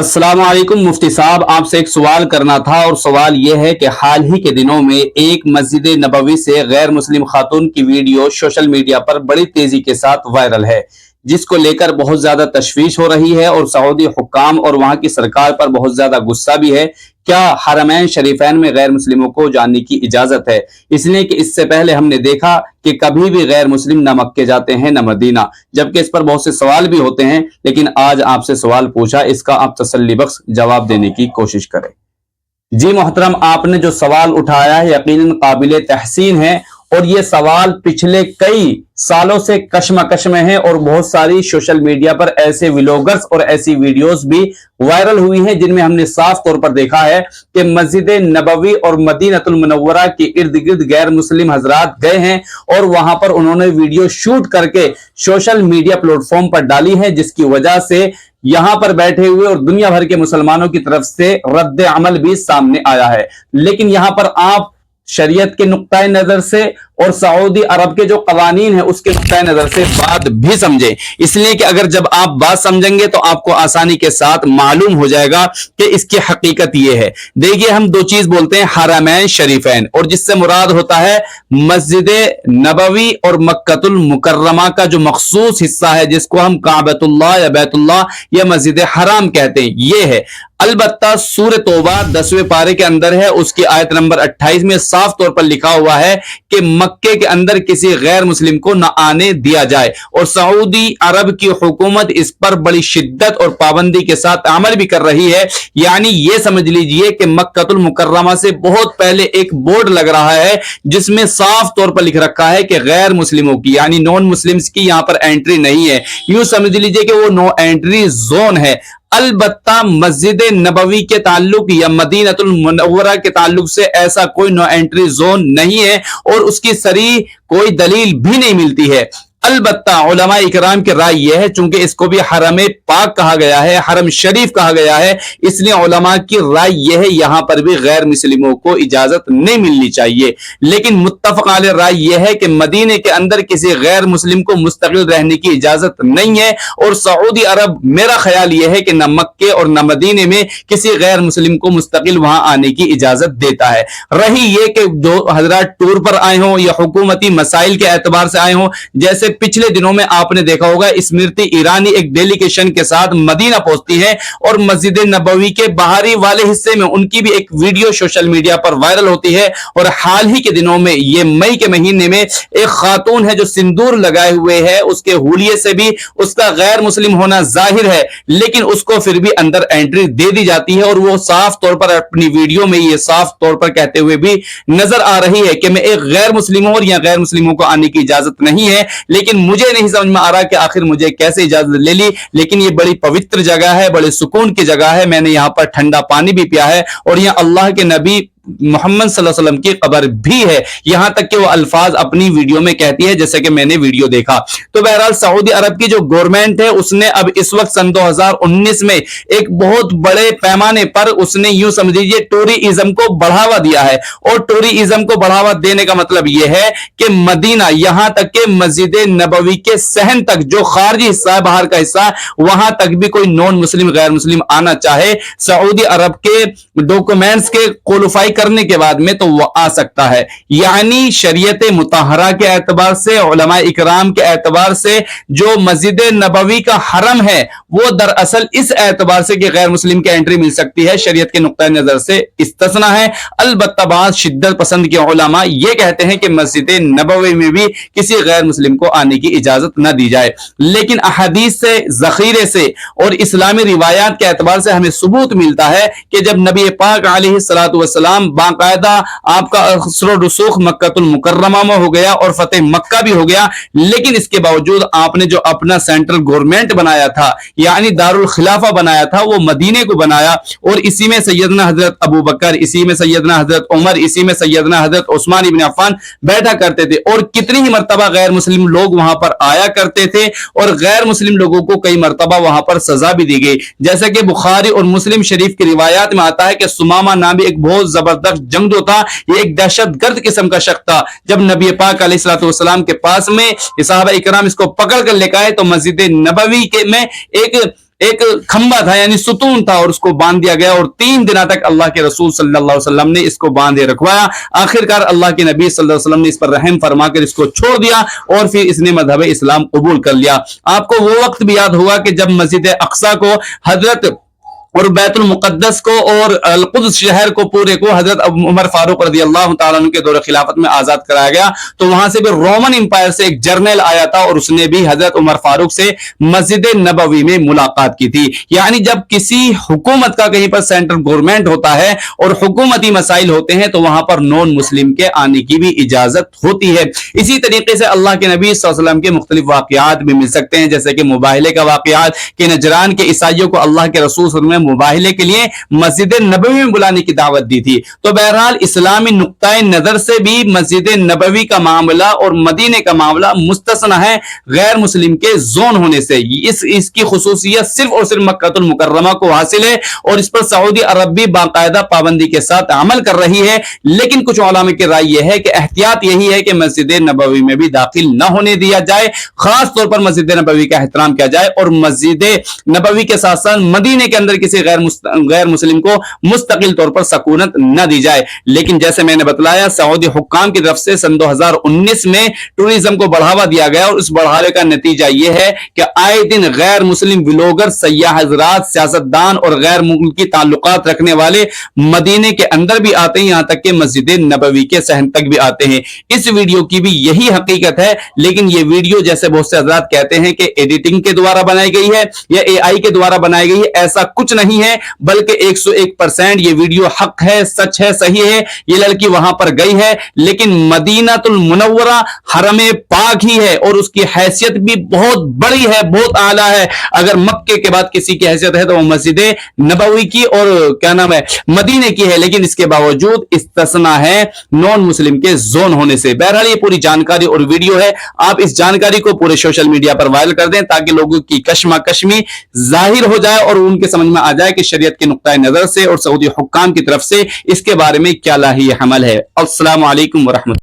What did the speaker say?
अस्सलाम वालेकुम मुफ्ती साहब, आपसे एक सवाल करना था और सवाल यह है कि हाल ही के दिनों में एक मस्जिद नबवी से गैर मुस्लिम खातून की वीडियो सोशल मीडिया पर बड़ी तेजी के साथ वायरल है, जिसको लेकर बहुत ज्यादा तशवीश हो रही है और सऊदी हुक्काम और वहां की सरकार पर बहुत ज्यादा गुस्सा भी है। क्या हरमैन शरीफैन में गैर मुस्लिमों को जाने की इजाजत है? इसलिए कि इससे पहले हमने देखा कि कभी भी गैर मुस्लिम न मक्के जाते हैं न मदीना, जबकि इस पर बहुत से सवाल भी होते हैं। लेकिन आज आपसे सवाल पूछा, इसका आप तसल्ली बख्श जवाब देने की कोशिश करें। जी मोहतरम, आपने जो सवाल उठाया है यकीनन काबिल तहसीन है और ये सवाल पिछले कई सालों से कशमकश में है और बहुत सारी सोशल मीडिया पर ऐसे व्लॉगर्स और ऐसी वीडियोस भी वायरल हुई हैं जिनमें हमने साफ तौर पर देखा है कि मस्जिद नबवी और मदीनतुल मुनव्वरा के इर्द गिर्द गैर मुस्लिम हजरात गए हैं और वहां पर उन्होंने वीडियो शूट करके सोशल मीडिया प्लेटफॉर्म पर डाली है, जिसकी वजह से यहां पर बैठे हुए और दुनिया भर के मुसलमानों की तरफ से रद्द अमल भी सामने आया है। लेकिन यहां पर आप शरीयत के नुक्ता नजर से और सऊदी अरब के जो कवानीन है उसके नुक्ता नजर से बात भी समझें, इसलिए कि अगर जब आप बात समझेंगे तो आपको आसानी के साथ मालूम हो जाएगा कि इसकी हकीकत यह है। देखिए, हम दो चीज बोलते हैं, हरमैन शरीफैन, और जिससे मुराद होता है मस्जिद नबवी और मक्कतुल मुकर्रमा का जो मखसूस हिस्सा है, जिसको हम काबतुल्लाह या बैतुल्लाह या मस्जिद हराम कहते हैं, ये है। अलबत्ता सूरह तौबा 10वें पारे के अंदर है, उसकी आयत नंबर 28 में साफ तौर पर लिखा हुआ है कि मक्के के अंदर किसी गैर मुस्लिम को न आने दिया जाए, और सऊदी अरब की हुकूमत इस पर बड़ी शिद्दत और पाबंदी के साथ अमल भी कर रही है। यानी ये समझ लीजिए कि मक्कतुल मुकर्रमा से बहुत पहले एक बोर्ड लग रहा है जिसमें साफ तौर पर लिख रखा है कि गैर मुस्लिमों की यानी नॉन मुस्लिम्स की यहां पर एंट्री नहीं है। यूं समझ लीजिए कि वो नो एंट्री जोन है। अलबत्ता मस्जिद नबवी के ताल्लुक या मदीनतुल मुनव्वरा के ताल्लुक से ऐसा कोई नो एंट्री जोन नहीं है और उसकी सरी कोई दलील भी नहीं मिलती है। अलबत्ता उलमा इकराम की राय यह है, चूंकि इसको भी हरम पाक कहा गया है, हरम शरीफ कहा गया है, इसलिए उलमा की राय यह है यहां पर भी गैर मुस्लिमों को इजाजत नहीं मिलनी चाहिए। लेकिन मुत्तफक अलैह राय यह है कि मदीने के अंदर किसी गैर मुस्लिम को मुस्तकिल रहने की इजाजत नहीं है, और सऊदी अरब मेरा ख्याल यह है कि न मक्के और न मदीने में किसी गैर मुस्लिम को मुस्तकिल वहां आने की इजाजत देता है। रही यह कि जो हजरात टूर पर आए हों या हुकूमती मसाइल के एतबार से आए हों, जैसे पिछले दिनों में आपने देखा होगा स्मृति ईरानी एक डेलीगेशन के साथ मदीना पहुंचती है और मस्जिद नबवी के बाहरी वाले हिस्से में उनकी भी एक वीडियो सोशल मीडिया पर वायरल होती है। और हाल ही के दिनों में, ये मई के महीने में, एक खातून है जो सिंदूर लगाए हुए है, उसके हुलिये से भी उसका गैर मुस्लिम होना जाहिर है, लेकिन उसको फिर भी अंदर एंट्री दे दी जाती है और वो साफ तौर पर अपनी वीडियो में ये साफ तौर पर कहते हुए भी नजर आ रही है कि मैं एक गैर मुस्लिम हूं और यहां गैर मुस्लिमों को आने की इजाजत नहीं है। लेकिन मुझे नहीं समझ में आ रहा कि आखिर मुझे कैसे इजाजत ले ली। लेकिन ये बड़ी पवित्र जगह है, बड़े सुकून की जगह है, मैंने यहां पर ठंडा पानी भी पिया है और यहां अल्लाह के नबी मोहम्मद सल्लल्लाहु अलैहि वसल्लम की कब्र भी है, यहां तक कि वो अल्फाज अपनी वीडियो में कहती है जैसे कि मैंने वीडियो देखा। तो बहरहाल सऊदी अरब की जो गवर्नमेंट है उसने अब इस वक्त सन 2019 में एक बहुत बड़े पैमाने पर उसने यूं समझ लीजिए टूरिज्म को बढ़ावा दिया है, और टूरिज्म को बढ़ावा देने का मतलब यह है कि मदीना यहां तक के मस्जिद नबवी के सहन तक जो खारजी हिस्सा है, बाहर का हिस्सा, वहां तक भी कोई नॉन मुस्लिम गैर मुस्लिम आना चाहे सऊदी अरब के डॉक्यूमेंट्स के क्वालिफाई करने के बाद में तो वो आ सकता है। यानी शरीयत मुताहरा के एतबार से, उलमा इकराम के एतबार से जो मस्जिद नबवी का हरम है वो दरअसल इस एतबार से कि गैर मुस्लिम की एंट्री मिल सकती है, शरीयत के नुक्ता नजर से इस्तिस्ना है। अलबत्ता बाद शिद्दत पसंद के उलमा ये कहते हैं कि मस्जिद नबवी में भी किसी गैर मुस्लिम को आने की इजाजत न दी जाए। लेकिन अहदीस से, जखीरे से और इस्लामी रिवायात के एतबार से हमें सबूत मिलता है कि जब नबी पाक अलैहिस्सलातु वस्सलाम बाकायदा आपका असर रसूख मक्कतुल मुकर्रमा में हो गया और फतेह मक्का भी हो गया, लेकिन इसके बावजूद आपने जो अपना सेंट्रल गवर्नमेंट बनाया था यानी दारुल खिलाफा बनाया था वो मदीने को बनाया, और इसी में सैयदना हजरत अबू बकर, इसी में सैयदना हजरत उमर, इसी में सैयदना हजरत उस्मान इब्न अफ़्फ़ान बैठा करते थे, और कितनी ही मर्तबा गैर मुस्लिम लोग वहां पर आया करते थे और गैर मुस्लिम लोगों को कई मर्तबा वहां पर सजा भी दी गई। जैसे कि बुखारी और मुस्लिम शरीफ की रिवायात में आता है कि सुमामा नामी एक बहुत जबरदस्त जंगजू था, ये एक दहशतगर्द किस्म का शख्स था। जब नबी पाक अलैहिस्सलातु वस्सलाम के पास में सहाबा इकराम इसको पकड़ कर लेकर आए तो मस्जिद नबवी के में एक ایک کھمبا تھا یعنی ستون تھا اور اس کو باندھ دیا گیا اور 3 دن تک اللہ کے رسول صلی اللہ علیہ وسلم نے اس کو باندھے رکھوایا. آخرکار اللہ کے نبی صلی اللہ علیہ وسلم نے اس پر رحم فرما کر اس کو چھوڑ دیا اور پھر اس نے مذہب اسلام قبول کر لیا. آپ کو وہ وقت بھی یاد ہوگا کہ جب مسجد اقصی کو حضرت اور بیت المقدس کو اور القدس شہر کو پورے کو حضرت عمر فاروق رضی اللہ تعالیٰ عنہ کے دور خلافت میں آزاد کرایا گیا, تو وہاں سے بھی رومن امپائر سے ایک جرنیل آیا تھا اور اس نے بھی حضرت عمر فاروق سے مسجد نبوی میں ملاقات کی تھی. یعنی جب کسی حکومت کا کہیں پر سینٹرل گورنمنٹ ہوتا ہے اور حکومتی مسائل ہوتے ہیں تو وہاں پر نون مسلم کے آنے کی بھی اجازت ہوتی ہے. اسی طریقے سے اللہ کے نبی صلی اللہ علیہ وسلم کے مختلف واقعات بھی مل سکتے ہیں, جیسے کہ مباہلے کا واقعات کہ نجران کے عیسائیوں کو اللہ کے رسول صلی اللہ علیہ وسلم نے مباہلے کے لیے مسجد نبوی میں بلانے کی دعوت دی تھی. تو بہرحال اسلامی نقطۂ نظر سے بھی مسجد نبوی کا معاملہ اور مدینے کا معاملہ مستثنا ہے غیر مسلم کے زون ہونے سے. اس کی خصوصیت صرف اور صرف مکہ المکرمہ کو حاصل ہے اور اس پر سعودی عرب بھی باقاعدہ پابندی کے ساتھ عمل کر رہی ہے. لیکن کچھ علماء کی رائے یہ ہے کہ احتیاط یہی ہے کہ مسجد نبوی میں بھی داخل نہ ہونے دیا جائے, خاص طور پر مسجد نبوی کا احترام کیا جائے اور مسجد نبوی کے ساتھ ساتھ مدینے کے اندر کسی غیر مسلم کو مستقل طور پر سکونت نہ دی جائے. لیکن جیسے میں نے بتلایا سعودی حکام کی طرف سے سن 2019 میں ٹورزم کو بڑھاوا دیا گیا اور اس بڑھاوے کا نتیجہ یہ ہے کہ آئے دن غیر مسلم ولاگر, سیاح حضرات, سیاستدان اور غیر ملکی تعلقات رکھنے والے مدینے کے اندر بھی آتے ہیں, یہاں تک کہ مسجد نبوی کے صحن تک بھی آتے ہیں. اس ویڈیو کی بھی یہی حقیقت ہے, لیکن یہ ویڈیو جیسے بہت سے حضرات کہتے ہیں کہ ایڈیٹنگ کے دوارا بنائی گئی ہے یا اے آئی کے دوارا بنائی گئی ہے, ایسا کچھ نہیں ہے, بلکہ 101% یہ ویڈیو حق ہے, سچ ہے, صحیح ہے. یہ لڑکی وہاں پر گئی ہے لیکن مدینہ المنورہ حرم پاک ہی ہے اور اس کی حیثیت بھی بہت بڑی ہے, بہت اعلیٰ ہے. اگر مکے کے بعد کسی کی حیثیت ہے تو وہ مسجد نبوی کی اور کیا نام ہے مدینے کی ہے, لیکن اس کے باوجود استثناء ہے نون مسلم کے زون ہونے سے. بہرحال یہ پوری جانکاری اور ویڈیو ہے, آپ اس جانکاری کو پورے سوشل میڈیا پر وائرل کر دیں تاکہ لوگوں کی کشمکشمی ظاہر ہو جائے اور ان کے سمجھ میں آ جائے کہ شریعت کے نقطۂ نظر سے اور سعودی حکام کی طرف سے اس کے بارے میں کیا لاہی عمل ہے. السلام علیکم ورحمۃ اللہ.